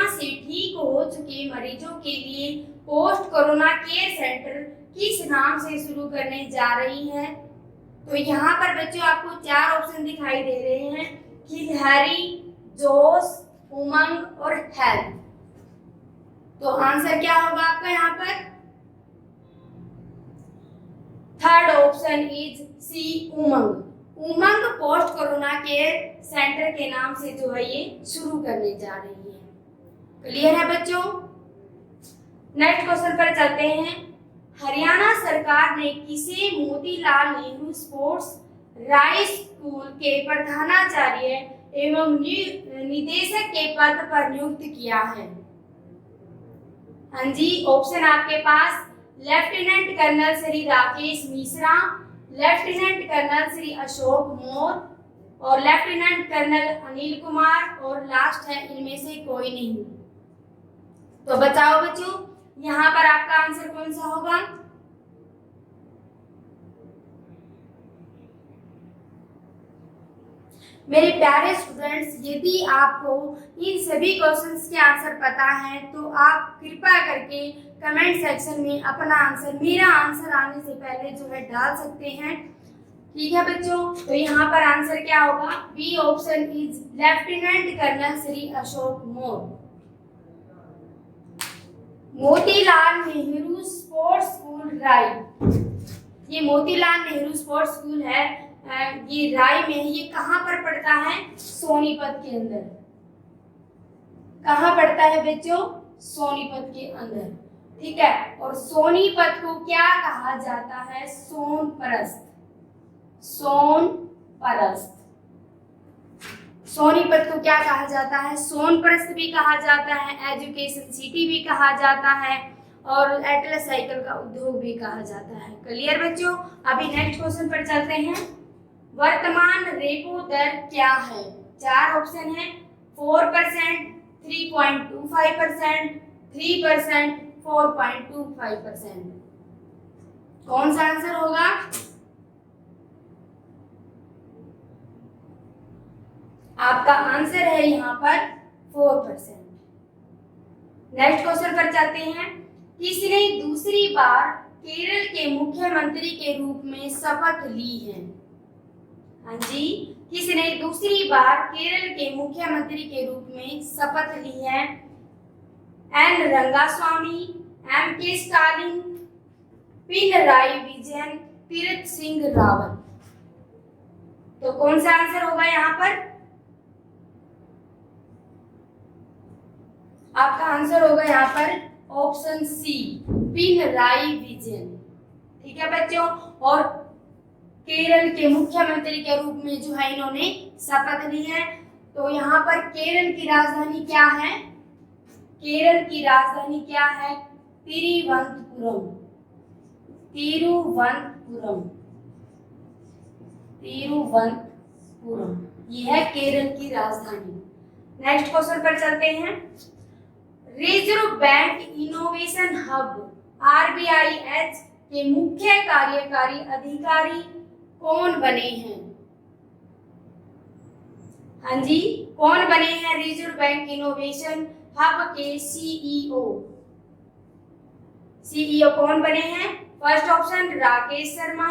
से ठीक हो चुके मरीजों के लिए पोस्ट कोरोना केयर सेंटर किस नाम से शुरू करने जा रही है? तो यहाँ पर बच्चों आपको 4 ऑप्शन दिखाई दे रहे हैं, गिलहरी, जोश, उमंग और हेल्प। तो आंसर क्या होगा आपका यहाँ पर? Third option is C, Umang. Umang post corona care centre के नाम से जो है ये शुरू करने जा रही है। क्लियर है बच्चों? नेक्स्ट क्वेश्चन पर चलते हैं। हरियाणा सरकार ने किसे मोतीलाल नेहरू स्पोर्ट्स राय स्कूल के प्रधानाचार्य एवं निदेशक के पद पर नियुक्त किया है? हाँ जी, ऑप्शन आपके पास lieutenant colonel Shri Rakesh Mishra, lieutenant colonel Shri Ashok More और लेफ्टिनेंट कर्नल अनिल कुमार और लास्ट है इनमें से कोई नहीं। तो बताओ बच्चों, यहाँ पर आपका आंसर कौन सा होगा? मेरे प्यारे स्टूडेंट्स, यदि आपको इन सभी क्वेश्चंस के आंसर पता है तो आप कृपया करके कमेंट सेक्शन में अपना आंसर मेरा आंसर आने से पहले जो है डाल सकते हैं। ठीक है बच्चों, तो यहाँ पर आंसर क्या होगा? B option is lieutenant colonel Shri Ashok More. Motilal Nehru sports school Rai, ये मोतीलाल नेहरू स्पोर्ट्स स्कूल है, ये राय में, ये कहाँ पर पड़ता है? सोनीपत के अंदर। कहाँ पड़ता है बच्चों? सोनीपत के अंदर। ठीक है, और सोनीपत को क्या कहा जाता है? सोनपरस्त। सोनपरस्त। सोनीपत को क्या कहा जाता है? सोनपरस्त भी कहा जाता है, एजुकेशन सिटी भी कहा जाता है और एटलस साइकिल का उद्योग भी कहा जाता है। क्लियर बच्चों? अभी नेक्स्ट क्वेश्चन पर चलते हैं। वर्तमान रेपो दर क्या है? 4 ऑप्शन है, 4%, 3.25%, 3%, 4.25%। कौन सा आंसर होगा? आपका आंसर है यहाँ पर 4%। नेक्स्ट क्वेश्चन पर चलते हैं। किसने दूसरी बार केरल के मुख्यमंत्री के रूप में शपथ ली है? हाँ जी, किसने दूसरी बार केरल के मुख्यमंत्री के रूप में शपथ ली है? एन रंगास्वामी, एम के स्टालिन, पिनराई विजयन, तीरथ सिंह रावत। तो कौन सा आंसर होगा यहाँ पर? आपका आंसर होगा यहाँ पर ऑप्शन सी, पिनराई विजयन। ठीक है बच्चों, और केरल के मुख्यमंत्री के रूप में जो है इन्होंने शपथ ली है। तो यहाँ पर केरल की राजधानी क्या है? केरल की राजधानी क्या है? तिरुवनंतपुरम। तिरुवनंतपुरम। तिरुवनंतपुरम, ये है केरल की राजधानी। नेक्स्ट क्वेश्चन पर चलते हैं। Reserve bank innovation hub RBIH के मुख्य कार्यकारी अधिकारी कौन बने हैं? हाँ जी, कौन बने हैं रिजर्व बैंक इनोवेशन हब के सीईओ? सीईओ कौन बने हैं? First option Rakesh Sharma,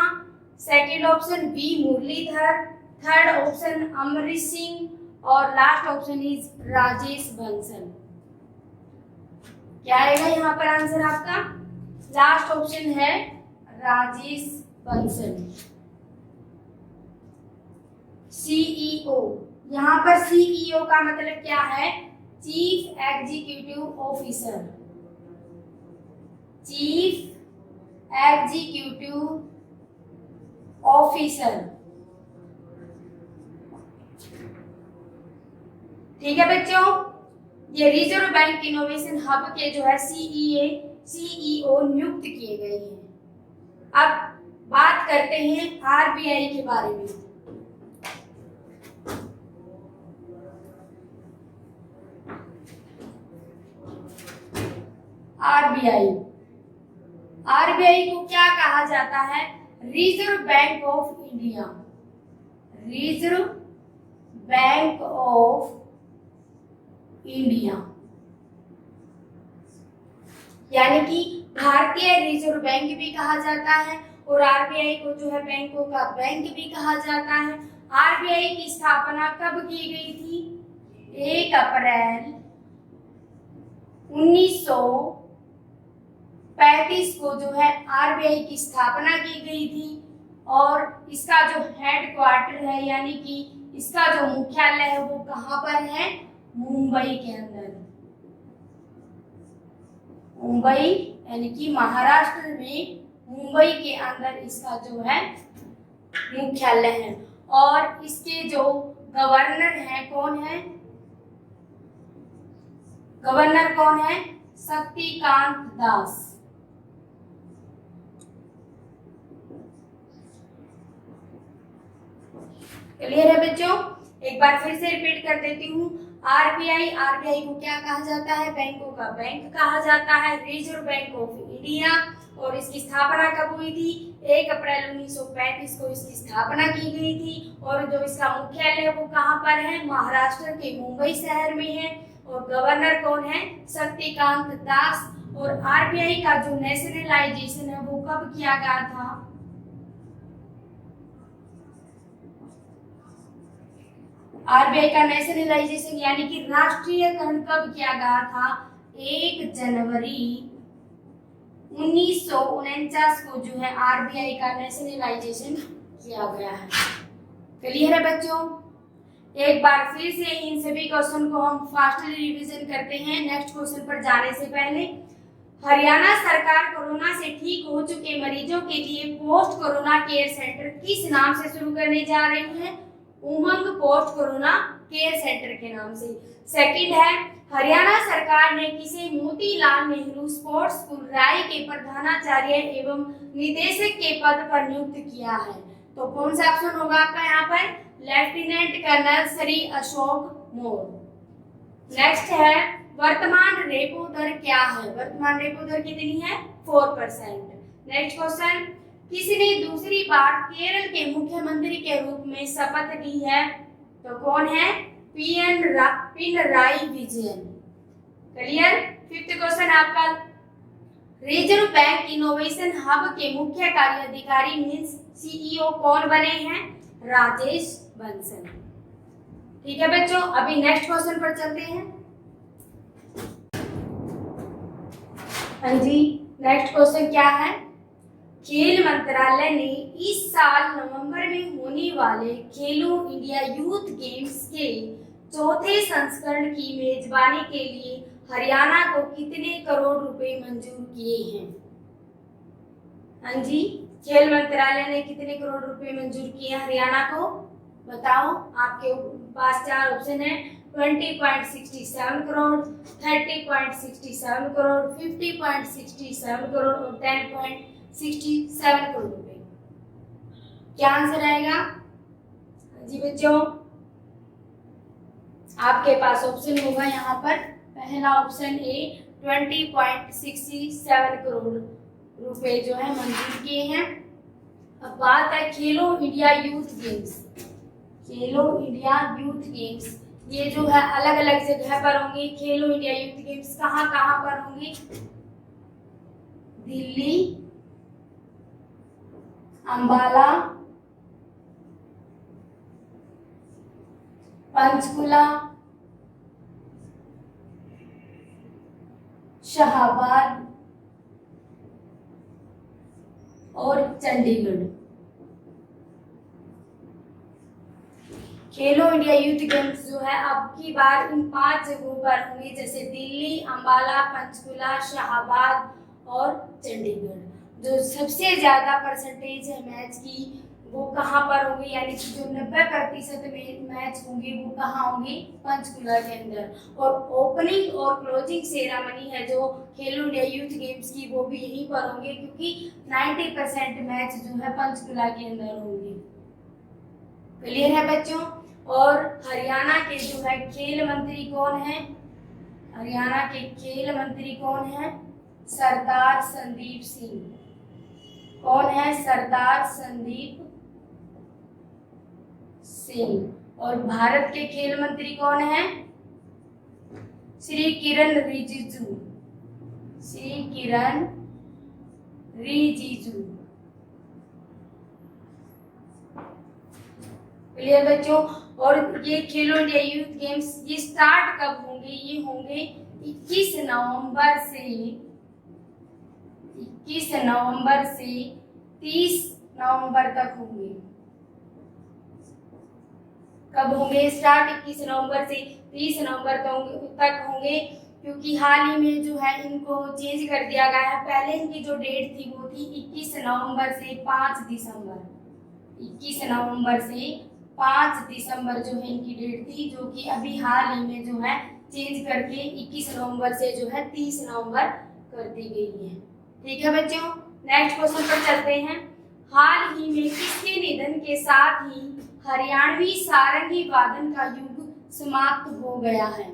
second option B Muralidhar, third option Amrish Singh और last option is Rajesh Bansal. क्या आएगा यहाँ पर आंसर आपका? लास्ट ऑप्शन है राजेश बंसल। सीईओ, यहाँ पर सीईओ का मतलब क्या है? Chief executive officer. Chief executive officer. ठीक है बच्चों, ये रिजर्व बैंक इनोवेशन हब के जो है सीईओ नियुक्त किए गए हैं। अब बात करते हैं आरबीआई के बारे में। आरबीआई को क्या कहा जाता है? Reserve bank of India. Reserve bank of India. यानी कि भारतीय रिजर्व बैंक भी कहा जाता है और आरबीआई को जो है बैंकों का बैंक भी कहा जाता है। आरबीआई की स्थापना कब की गई थी? 1 अप्रैल 1935 को जो है आरबीआई की स्थापना की गई थी और इसका जो हेडक्वार्टर है यानी कि इसका जो मुख्यालय है वो कहाँ पर है? मुंबई के अंदर। मुंबई यानी कि महाराष्ट्र में मुंबई के अंदर इसका जो है मुख्यालय है। और इसके जो गवर्नर हैं कौन है? गवर्नर कौन है? शक्तिकांत दास। क्लियर है बच्चों? एक बार फिर से रिपीट कर देती हूँ। आरबीआई को क्या कहा जाता है? बैंकों का बैंक कहा जाता है, रिजर्व बैंक ऑफ इंडिया। और इसकी स्थापना कब हुई थी? 1 अप्रैल 1935 को इसकी स्थापना की गई थी। और जो इसका मुख्यालय वो कहाँ पर है? महाराष्ट्र के मुंबई शहर में है। और गवर्नर कौन है? शक्तिकांत दास। और आरबीआई का जो नेशनलाइजेशन है वो कब किया गया था? आरबीआई का नेशनलाइजेशन यानी कि राष्ट्रीयकरण कब किया गया था? 1 जनवरी 1949 को जो है आरबीआई का नेशनलाइजेशन किया गया है। क्लियर है बच्चों? एक बार फिर से इन सभी क्वेश्चन को हम फास्टली रिवीजन करते हैं। नेक्स्ट क्वेश्चन पर जाने से पहले, हरियाणा सरकार कोरोना से ठीक हो चुके मरीजों के लिए पोस्ट कोरोना केयर सेंटर किस नाम से शुरू करने जा रही है? उमंग पोस्ट कोरोना केयर सेंटर के नाम से। सेकंड है, हरियाणा सरकार ने किसे मोतीलाल नेहरू स्पोर्ट्स स्कूल राय के प्रधानाचार्य एवं निदेशक के पद पर नियुक्त किया है? तो कौन सा ऑप्शन होगा आपका यहाँ पर? लेफ्टिनेंट कर्नल श्री अशोक मोर। नेक्स्ट है, वर्तमान रेपो दर क्या है? वर्तमान रेपो दर कितनी है? 4%। नेक्स्ट क्वेश्चन, किसने दूसरी बार केरल के मुख्यमंत्री के रूप में शपथ ली है? तो कौन है? Pinarayi Vijayan. Clear? Fifth question आपका, रिजर्व बैंक इनोवेशन हब के मुख्य कार्यधिकारी मींस सीईओ कौन बने हैं? राजेश बंसल। ठीक है बच्चों, अभी नेक्स्ट क्वेश्चन पर चलते हैं। हाँ जी, नेक्स्ट क्वेश्चन क्या है? खेल मंत्रालय ने इस साल नवंबर में होने वाले खेलो इंडिया यूथ गेम्स के चौथे संस्करण की मेजबानी के लिए हरियाणा को कितने करोड़ रुपए मंजूर किए हैं? हाँ जी, खेल मंत्रालय ने कितने करोड़ रुपए मंजूर किए हरियाणा को? बताओ, आपके पास 4 ऑप्शन है। 20.67 करोड़, 30.67 करोड़, 50.67 करोड़ और 10.67 करोड़ रुपए। क्या आंसर आएगा? जी बच्चों, आपके पास ऑप्शन होगा यहाँ पर, पहला ऑप्शन ए 20.67 करोड़ रुपए जो है मंजूर किए हैं। अब बात है खेलो इंडिया यूथ गेम्स। खेलो इंडिया यूथ गेम्स ये जो है अलग अलग जगह पर होंगे। खेलो इंडिया यूथ गेम्स कहाँ कहाँ पर होंगे? दिल्ली, अंबाला, पंचकुला, शाहबाद और चंडीगढ़। खेलो इंडिया यूथ गेम्स जो है अब की बार इन 5 जगहों पर होंगे, जैसे दिल्ली, अंबाला, पंचकुला, शाहबाद और चंडीगढ़। जो सबसे ज्यादा परसेंटेज है मैच की वो कहाँ पर होंगे, यानी कि जो 90% में मैच होंगे वो कहाँ होंगे? पंचकुला के अंदर। और ओपनिंग और क्लोजिंग सेरेमनी है जो खेलो इंडिया यूथ गेम्स की वो भी यहीं पर होंगे, क्योंकि 90% मैच जो है पंचकुला के अंदर होंगे। क्लियर है बच्चों? और हरियाणा के जो है खेल मंत्री कौन है? हरियाणा के खेल मंत्री कौन है? सरदार संदीप सिंह। कौन है? सरदार संदीप सिंह। और भारत के खेल मंत्री कौन है? श्री किरण रिजिजू। श्री किरण रिजिजू। क्लियर बच्चों। और ये खेलो इंडिया यूथ गेम्स ये स्टार्ट कब होंगे? ये होंगे 21 नवंबर से 30 नवंबर तक होंगे। कब होंगे स्टार्ट? 21 नवंबर से 30 नवंबर तक होंगे, क्योंकि हाल ही में जो है इनको चेंज कर दिया गया है। पहले इनकी जो डेट थी वो थी 21 नवंबर से 5 दिसंबर। 21 नवंबर से 5 दिसंबर जो है इनकी डेट थी, जो कि अभी हाल ही में जो है चेंज करके 21 नवंबर से जो है 30 नवंबर कर दी गई है। ठीक है बच्चों, नेक्स्ट क्वेश्चन पर चलते हैं। हाल ही में किसके निधन के साथ ही हरियाणवी सारंगी वादन का युग समाप्त हो गया है?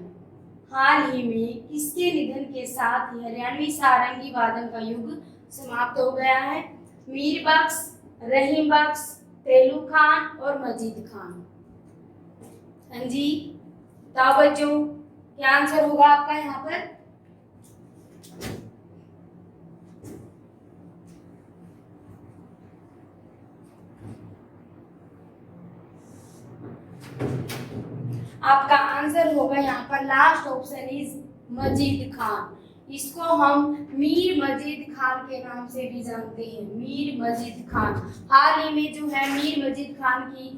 हाल ही में किसके निधन के साथ ही हरियाणवी सारंगी वादन का युग समाप्त हो गया है? मीर बख्श, रहीम बख्श, तेलू खान और मजीद खान। हाँ जी, बताओ बच्चों क्या आंसर होगा आपका यहाँ पर? आपका आंसर होगा यहाँ पर लास्ट ऑप्शन इज मजीद खान। इसको हम मीर मजीद खान के नाम से भी जानते हैं, मीर मजीद खान। हाल ही में जो है मीर मजीद खान की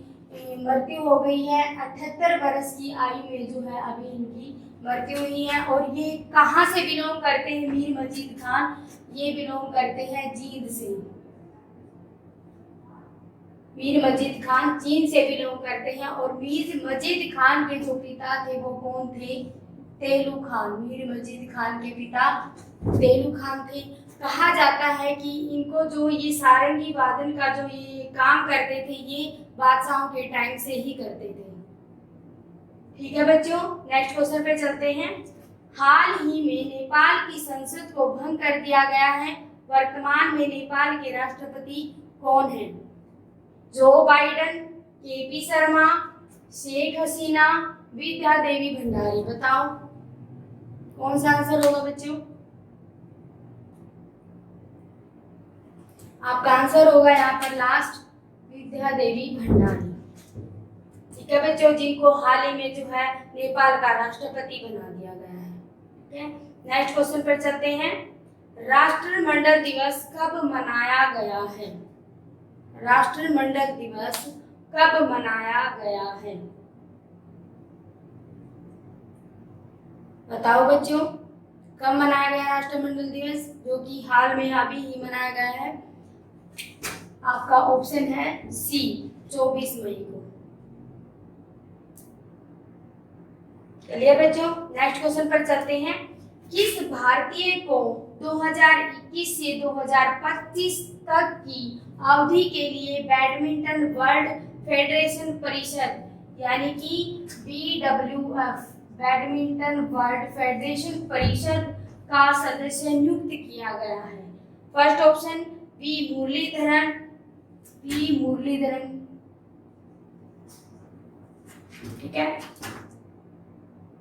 मृत्यु हो गई है। 78 वर्ष की आयु में जो है अभी इनकी मृत्यु हुई है। और ये कहाँ से बिलोंग करते हैं मीर मजीद खान? ये बिलोंग करते हैं जींद से। मीर मजीद खान चीन से बिलोंग करते हैं। और मीर मजीद खान के जो पिता थे वो कौन थे? तेलू खान। मीर मजीद खान के पिता तेलू खान थे। कहा जाता है कि इनको जो ये सारंगी वादन का जो ये काम करते थे ये बादशाहों के टाइम से ही करते थे। ठीक है बच्चों, नेक्स्ट क्वेश्चन पे चलते हैं। हाल ही में नेपाल की संसद को भंग कर दिया गया है। वर्तमान में नेपाल के राष्ट्रपति कौन है? Joe Biden, KP Sharma, Sheikh Hasina, Vidya Devi Bhandari. बताओ कौन सा आंसर होगा बच्चों? आपका आंसर होगा यहाँ पर लास्ट विद्या देवी भंडारी। ठीक है बच्चों, जिनको हाल ही में जो है नेपाल का राष्ट्रपति बना दिया गया है। ठीक है, नेक्स्ट क्वेश्चन पर चलते हैं। राष्ट्रमंडल दिवस कब मनाया गया है? राष्ट्रमंडल दिवस कब मनाया गया है? बताओ बच्चों कब मनाया गया राष्ट्रमंडल दिवस, जो कि हाल में अभी ही मनाया गया है? आपका ऑप्शन है सी 24 मई को। चलिए बच्चों नेक्स्ट क्वेश्चन पर चलते हैं। किस भारतीय को 2021 से 2025 तक की अवधि के लिए बैडमिंटन वर्ल्ड फेडरेशन परिषद यानी कि BWF बैडमिंटन वर्ल्ड फेडरेशन परिषद का सदस्य नियुक्त किया गया है? फर्स्ट ऑप्शन बी मुरलीधरन, ठीक है।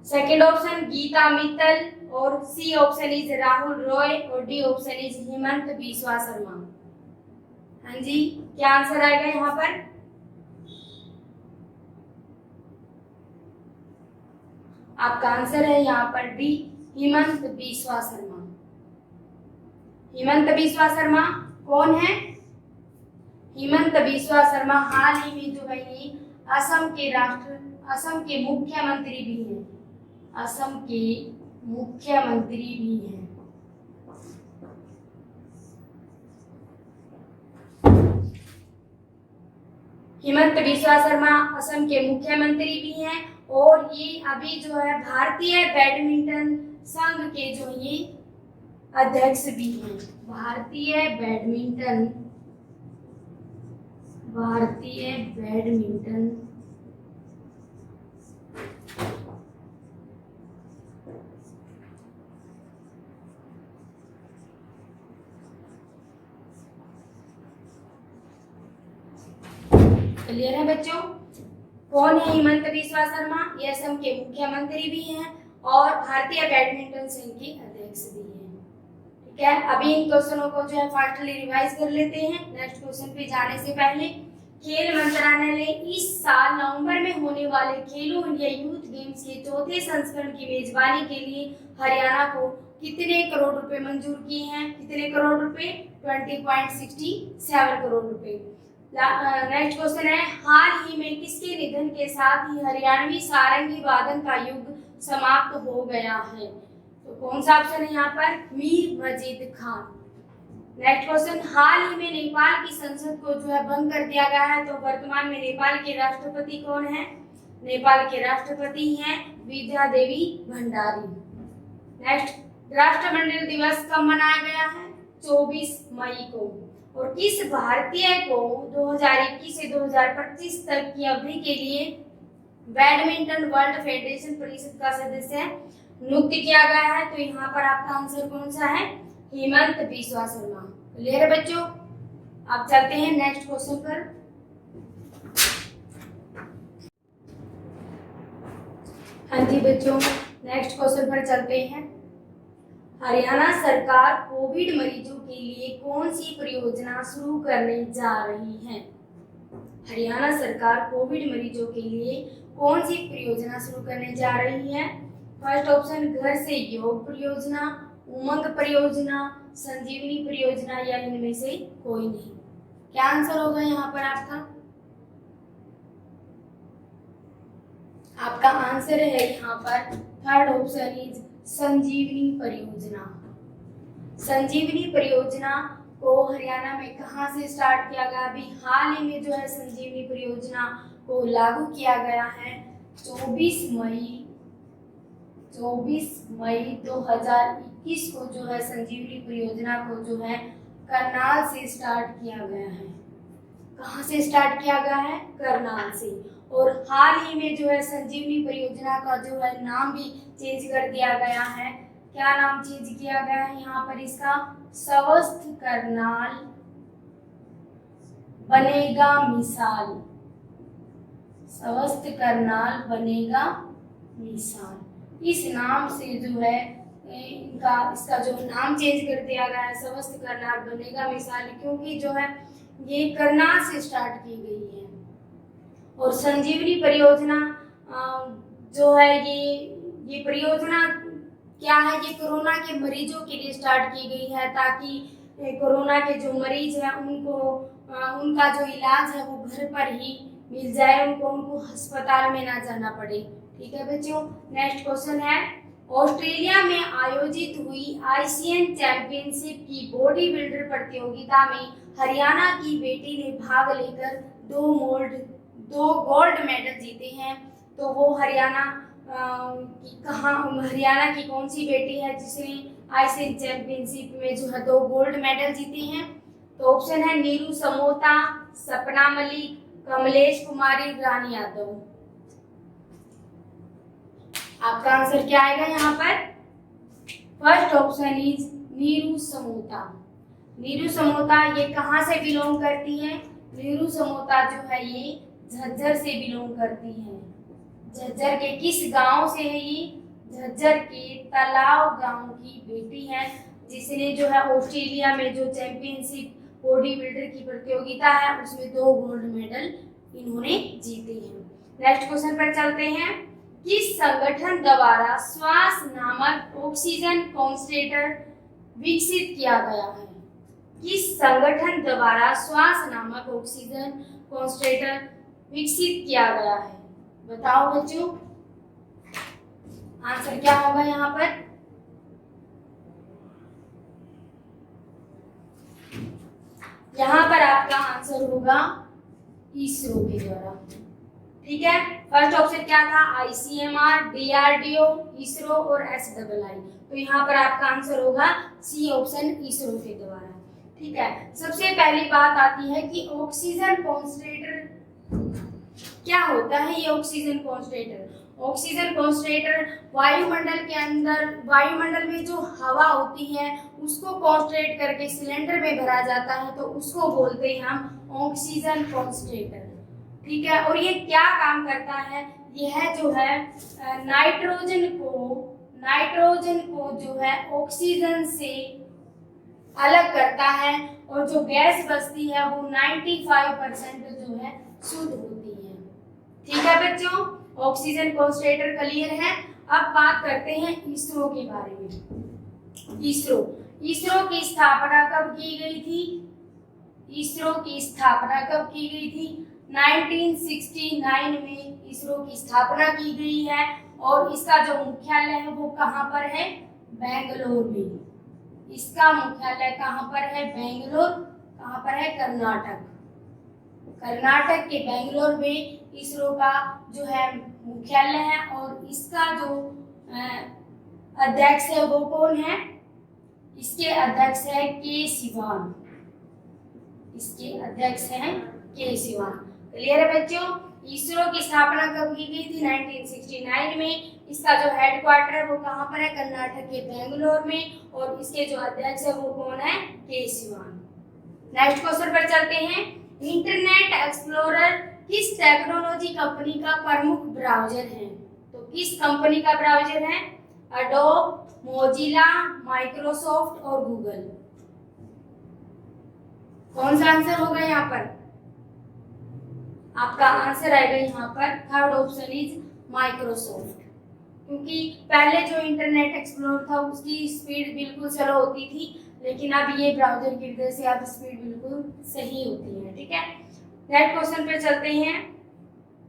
सेकंड ऑप्शन गीता मित्तल, और C option is Rahul Roy, और D option is Hemant Biswa Sharma. हाँ जी, क्या आंसर आएगा यहाँ पर? आपका आंसर है यहाँ पर डी हेमंत बिस्वा शर्मा। हेमंत बिस्वा शर्मा कौन है? हेमंत बिस्वा शर्मा हाल ही में जो है ये असम के मुख्यमंत्री भी हैं। असम के मुख्यमंत्री भी हैं। हेमंत बिस्वा शर्मा असम के मुख्यमंत्री भी हैं और ये अभी जो है भारतीय बैडमिंटन संघ के जो ये अध्यक्ष भी हैं। भारतीय बैडमिंटन क्लियर है बच्चों? कौन है हेमंत बिस्वा शर्मा? ये असम के मुख्यमंत्री भी हैं और भारतीय बैडमिंटन संघ के अध्यक्ष भी हैं। ठीक है, अभी इन क्वेश्चनों को जो है फास्टली रिवाइज कर लेते हैं। नेक्स्ट क्वेश्चन पे जाने से पहले खेल मंत्रालय ने इस साल नवंबर में होने वाले खेलो इंडिया यूथ गेम्स के चौथे संस्करण की मेजबानी के लिए हरियाणा को कितने करोड़ रुपए मंजूर किए हैं? कितने करोड़ रुपए? 20.67 करोड़ रुपए। नेक्स्ट क्वेश्चन है, हाल ही में किसके निधन के साथ ही हरियाणवी सारंगी वादन का युग समाप्त हो गया है? तो कौन सा ऑप्शन है यहाँ पर? मीर मजीद खान। नेक्स्ट क्वेश्चन, हाल ही में नेपाल की संसद को जो है भंग कर दिया गया है, तो वर्तमान में नेपाल के राष्ट्रपति कौन है? नेपाल के राष्ट्रपति हैं विद्या देवी भंडारी। नेक्स्ट, राष्ट्रमंडल दिवस कब मनाया गया है? 24 मई को। और किस भारतीय को 2021 से 2025 तक की अवधि के लिए बैडमिंटन वर्ल्ड फेडरेशन परिषद का सदस्य नियुक्त किया गया है? तो यहाँ पर आपका आंसर कौन सा है? हेमंत बिस्वा शर्मा। क्लियर है बच्चों? आप चलते हैं नेक्स्ट क्वेश्चन पर। हाँ जी बच्चों, नेक्स्ट क्वेश्चन पर चलते हैं। हरियाणा सरकार कोविड मरीजों के लिए कौन सी परियोजना शुरू करने जा रही है? हरियाणा सरकार कोविड मरीजों के लिए कौन सी परियोजना शुरू करने जा रही है? फर्स्ट ऑप्शन घर से योग परियोजना, उमंग परियोजना, संजीवनी परियोजना, या इनमें से कोई नहीं। क्या आंसर होगा यहाँ पर आपका? आपका आंसर है यहाँ पर थर्ड ऑप्शन इज संजीवनी परियोजना। संजीवनी परियोजना को हरियाणा में कहाँ से स्टार्ट किया गया? अभी हाल ही में जो है संजीवनी परियोजना को लागू किया गया है 24 मई 2021 को जो है संजीवनी परियोजना को जो है करनाल से स्टार्ट किया गया है। कहाँ से स्टार्ट किया गया है? करनाल से। और हाल ही में जो है संजीवनी परियोजना का जो है नाम भी चेंज कर दिया गया है। क्या नाम चेंज किया गया है यहाँ पर इसका? स्वस्थ करनाल बनेगा मिसाल। स्वस्थ करनाल बनेगा मिसाल, इस नाम से जो है इसका जो नाम चेंज कर दिया गया है स्वस्थ करनाल बनेगा मिसाल, क्योंकि जो है ये करनाल से स्टार्ट की गई है। और संजीवनी परियोजना जो है ये परियोजना क्या है? ये कोरोना के मरीजों के लिए स्टार्ट की गई है, ताकि कोरोना के जो मरीज हैं उनको उनका जो इलाज है वो घर पर ही मिल जाए, उनको अस्पताल में ना जाना पड़े। ठीक है बच्चों, नेक्स्ट क्वेश्चन है, ऑस्ट्रेलिया में आयोजित हुई आसियान चैंपियनशिप की बॉडी बिल्डर प्रतियोगिता में हरियाणा की बेटी ने भाग लेकर दो गोल्ड मेडल जीते हैं। तो वो हरियाणा की कौन सी बेटी है जिसने आसियान चैंपियनशिप में जो है 2 गोल्ड मेडल जीते हैं? तो ऑप्शन है नीरू समोता, सपना मलिक, कमलेश कुमारी, रानी यादव। आपका आंसर क्या आएगा यहाँ पर? First option is Neeru Samota. Neeru Samota ये कहाँ से बिलोंग करती है? नीरू समोता जो है ये झज्जर से बिलोंग करती है। झज्जर के किस गांव से है ये? झज्जर के तालाब गांव की बेटी है, जिसने जो है ऑस्ट्रेलिया में जो चैंपियनशिप बॉडी बिल्डर की प्रतियोगिता है उसमें 2 गोल्ड मेडल इन्होंने जीते हैं। नेक्स्ट क्वेश्चन पर चलते हैं, किस संगठन द्वारा श्वास नामक ऑक्सीजन कॉन्सेंट्रेटर विकसित किया गया है? किस संगठन द्वारा श्वास नामक ऑक्सीजन कॉन्सेंट्रेटर विकसित किया गया है? बताओ बच्चों, आंसर क्या होगा यहाँ पर? यहाँ पर आपका आंसर होगा इसरो के द्वारा। ठीक है, फर्स्ट ऑप्शन क्या था? ICMR, DRDO, इसरो और SII। तो यहाँ पर आपका आंसर होगा सी ऑप्शन, इसरो के द्वारा। ठीक है, सबसे पहली बात आती है कि ऑक्सीजन कॉन्सेंट्रेटर क्या होता है? ये ऑक्सीजन कॉन्सेंट्रेटर वायुमंडल के अंदर, वायुमंडल में जो हवा होती है उसको कॉन्सेंट्रेट करके सिलेंडर में भरा जाता है, तो उसको बोलते हैं हम ऑक्सीजन कॉन्सेंट्रेटर। ठीक है, और ये क्या काम करता है? यह जो है नाइट्रोजन को जो है ऑक्सीजन से अलग करता है और जो गैस बचती है वो 95% जो है शुद्ध होती है। ठीक है बच्चों, ऑक्सीजन कॉन्सेंट्रेटर क्लियर है। अब बात करते हैं इसरो के बारे में। इसरो की स्थापना कब की गई थी? इसरो की स्थापना कब की गई थी? 1969 में इसरो की स्थापना की गई है और इसका जो मुख्यालय है वो कहाँ पर है? बेंगलोर में। इसका मुख्यालय कहाँ पर है? बेंगलोर। कहाँ पर है? कर्नाटक। कर्नाटक के बेंगलोर में इसरो का जो है मुख्यालय है और इसका जो अध्यक्ष है वो कौन है? इसके अध्यक्ष है के सिवान। इसके अध्यक्ष हैं के सिवान। क्लियर है बच्चों? इसरो की स्थापना कब की गई थी? 1969 में। इसका जो हेडक्वार्टर है वो कहाँ पर है? कर्नाटक के बेंगलोर में और इसके जो अध्यक्ष है वो कौन है? के सिवान। नेक्स्ट क्वेश्चन पर चलते हैं। इंटरनेट एक्सप्लोरर किस टेक्नोलॉजी कंपनी का प्रमुख ब्राउजर है? तो किस कंपनी का ब्राउजर है? एडोब, मोजिला, माइक्रोसॉफ्ट और गूगल। कौन सा आंसर होगा यहाँ पर? आपका आंसर आएगा यहाँ पर थर्ड ऑप्शन इज माइक्रोसॉफ्ट, क्योंकि पहले जो इंटरनेट एक्सप्लोरर था उसकी स्पीड बिल्कुल स्लो होती थी, लेकिन अब ये ब्राउजर की वजह से अब स्पीड बिल्कुल सही होती है। ठीक है, नेक्स्ट क्वेश्चन पे चलते हैं।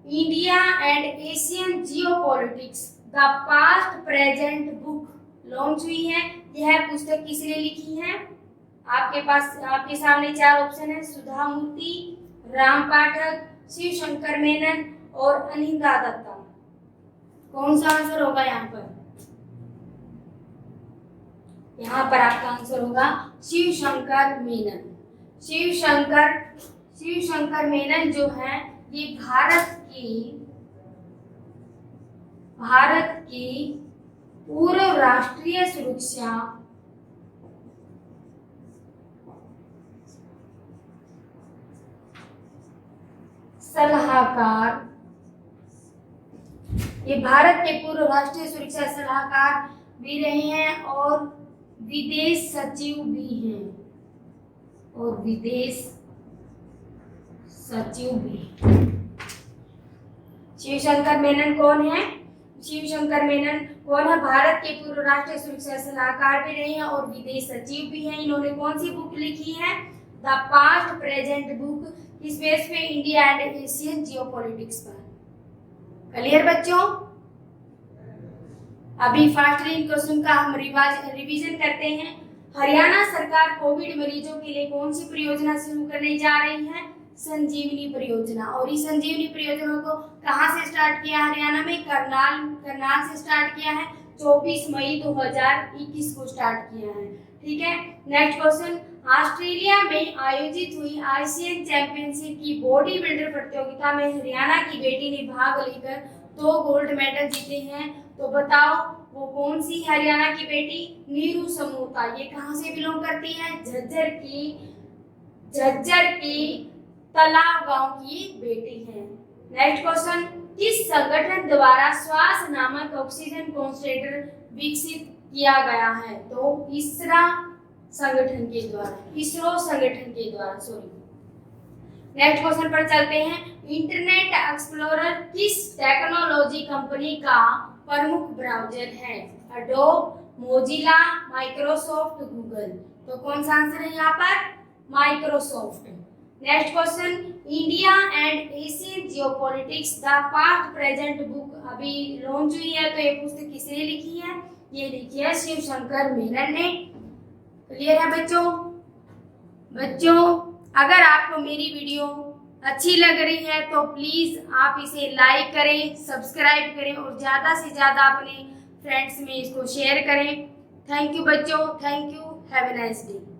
India and Asian geopolitics the past present book launch हुई है। यह पुस्तक किसने लिखी है? आपके सामने चार ऑप्शन है: सुधा मूर्ति, राम पाठक, शिव शंकर मेनन और अनिंदा दत्ता। कौन सा आंसर होगा यहाँ पर? यहाँ पर आपका आंसर होगा शिव शंकर मेनन। शिव शंकर मेनन जो है ये भारत की पूर्व राष्ट्रीय सुरक्षा सलाहकार, ये भारत के पूर्व राष्ट्रीय सुरक्षा सलाहकार भी रहे हैं और विदेश सचिव भी हैं। शिवशंकर मेनन कौन है? भारत के पूर्व राष्ट्रीय सुरक्षा सलाहकार भी रहे हैं और विदेश सचिव भी हैं। इन्होंने कौन सी बुक लिखी है? The past present book. किस बेस पे? इंडिया एंड एशियन जियोपॉलिटिक्स पर। क्लियर बच्चों? अभी फास्ट रीडिंग क्वेश्चन का हम रिवीजन करते हैं। हरियाणा सरकार कोविड मरीजों के लिए कौन सी परियोजना शुरू करने जा रही है? संजीवनी परियोजना। और इस संजीवनी परियोजना को कहां से स्टार्ट किया? हरियाणा में करनाल से स्टार्ट किया है। 24 मई 2021 को स्टार्ट किया है। ठीक है, नेक्स्ट क्वेश्चन। ऑस्ट्रेलिया में आयोजित हुई आसियान चैंपियनशिप की बॉडी बिल्डर प्रतियोगिता में हरियाणा की बेटी ने भाग लेकर 2 गोल्ड मेडल जीते हैं। तो बताओ वो कौन सी हरियाणा की बेटी? नीरू समोता। ये कहां से बिलोंग करती है? झज्जर की तालाब गांव की बेटी है। Next question. किस संगठन द्वारा श्वास नामक ऑक्सीजन कॉन्सेंट्रेटर विकसित किया गया है? तो इसरो संगठन के द्वारा। नेक्स्ट क्वेश्चन पर चलते हैं। इंटरनेट एक्सप्लोरर किस टेक्नोलॉजी कंपनी का प्रमुख ब्राउजर है? Adobe, Mozilla, Microsoft, Google. तो कौन सा आंसर है यहाँ पर? Microsoft. Next question. India and Asian geopolitics the past present book अभी लॉन्च हुई है, तो ये पुस्तक किसने लिखी है? ये लिखी है शिव शंकर मेनन ने। क्लियर है बच्चों? अगर आपको मेरी वीडियो अच्छी लग रही है तो प्लीज आप इसे लाइक करें, सब्सक्राइब करें और ज्यादा से ज्यादा अपने फ्रेंड्स में इसको शेयर करें। थैंक यू बच्चों, thank you, have a nice day.